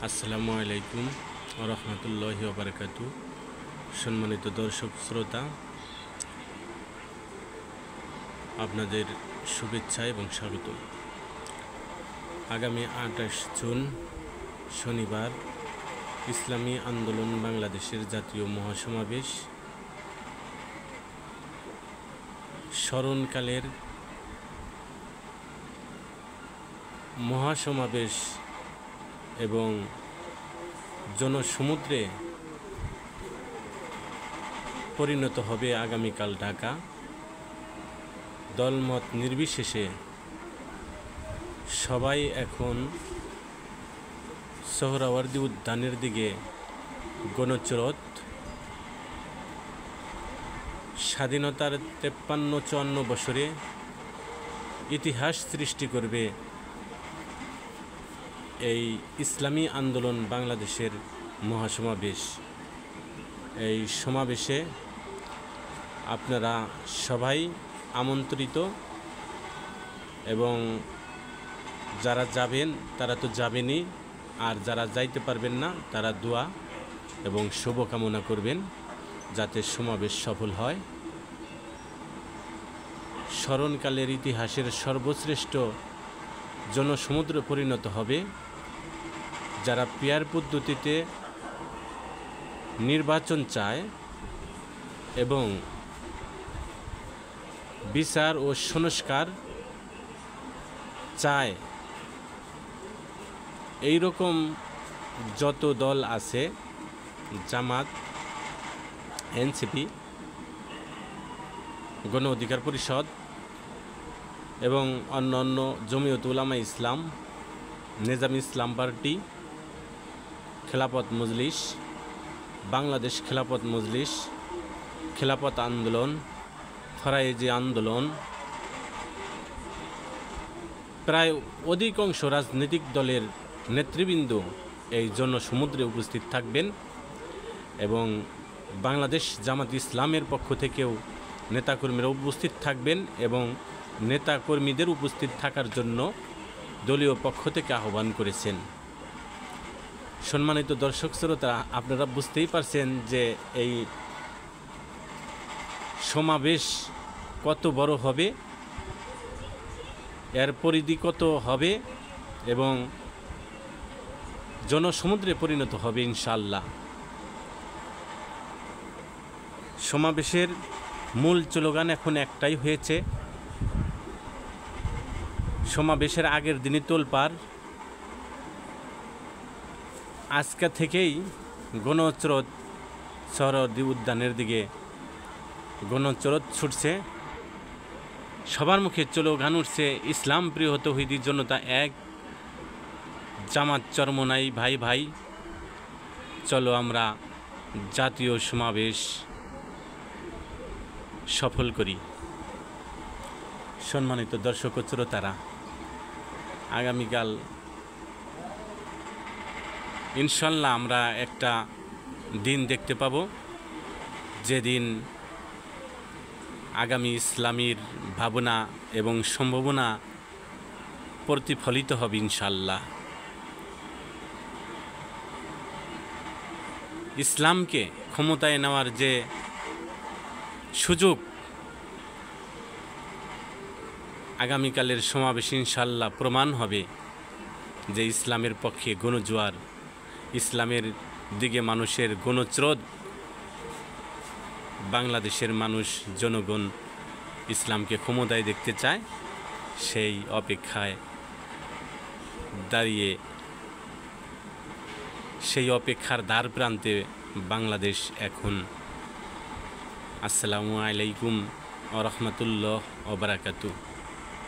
আসসালামু আলাইকুম ওয়া রাহমাতুল্লাহি ওয়া বারাকাতুহু। সম্মানিত দর্শক শ্রোতা, আপনাদের শুভেচ্ছা এবং স্বাগত। আগামী 28 জুন শনিবার ইসলামী আন্দোলন বাংলাদেশের জাতীয় মহাসমাবেশ, স্মরণকালের মহাসমাবেশ এবং জনসমুদ্রে পরিণত হবে আগামীকাল ঢাকা। দলমত নির্বিশেষে সবাই এখন সোহরাওয়ার্দী উদ্যানের দিকে গণস্রোত। স্বাধীনতার 53-54 বছরে ইতিহাস সৃষ্টি করবে এই ইসলামী আন্দোলন বাংলাদেশের মহাসমাবেশ। এই সমাবেশে আপনারা সবাই আমন্ত্রিত, এবং যারা যাবেন তারা তো যাবেনই, আর যারা যাইতে পারবেন না তারা দোয়া এবং শুভকামনা করবেন যাতে সমাবেশ সফল হয়। স্মরণকালের ইতিহাসের সর্বশ্রেষ্ঠ জনসমুদ্রে পরিণত হবে। যারা পিয়ার পদ্ধতিতে নির্বাচন চায় এবং বিচার ও সংস্কার চায়, এই রকম যত দল আছে, জামাত, এনসিপি, গণ অধিকার পরিষদ এবং অন্যান্য জমিয়ত উলামা ইসলাম, নিজাম ইসলাম পার্টি, খেলাফত মজলিস, বাংলাদেশ খেলাফত মজলিস, খেলাফত আন্দোলন, ফরায়েজি আন্দোলন, প্রায় অধিকাংশ রাজনৈতিক দলের নেতৃবৃন্দ এই জনসমুদ্রে উপস্থিত থাকবেন, এবং বাংলাদেশ জামাত ইসলামের পক্ষ থেকেও নেতাকর্মীরা উপস্থিত থাকবেন, এবং নেতাকর্মীদের উপস্থিত থাকার জন্য দলীয় পক্ষ থেকে আহ্বান করেছেন। সম্মানিত দর্শক শ্রোতা, আপনারা বুঝতেই পারছেন যে এই সমাবেশ কত বড় হবে, এর পরিধি কত হবে, এবং জনসমুদ্রে পরিণত হবে ইনশাআল্লাহ। সমাবেশের মূল স্লোগান এখন একটাই হয়েছে। সমাবেশের আগের দিনই তোলপাড়, আজকে থেকেই গণস্রোত সোহরাওয়ার্দী উদ্যানের দিকে গণস্রোত ছুটছে। সবার মুখে স্লোগান উঠছে, ইসলাম প্রিয় তৌহিদি জনতা এক, জামাত চরমনাই ভাই ভাই, চলো আমরা জাতীয় সমাবেশ সফল করি। সম্মানিত দর্শক ও শ্রোতারা, আগামীকাল ইনশাল্লাহ আমরা একটা দিন দেখতে পাব, যেদিন আগামী ইসলামীর ভাবনা এবং সম্ভাবনা প্রতিফলিত হবে ইনশাল্লাহ। ইসলামকে ক্ষমতায় নেওয়ার যে সুযোগ আগামীকালের সমাবেশ ইনশাল্লাহ প্রমাণ হবে যে ইসলামের পক্ষে গণজোয়ার, ইসলামের দিকে মানুষের গণস্রোত। বাংলাদেশের মানুষ, জনগণ ইসলামকে ক্ষমতায় দেখতে চায়। সেই অপেক্ষায় দাঁড়িয়ে, সেই অপেক্ষার দ্বার প্রান্তে বাংলাদেশ এখন। আসসালামু আলাইকুম ওয়া রাহমাতুল্লাহি ওয়া বারাকাতুহু।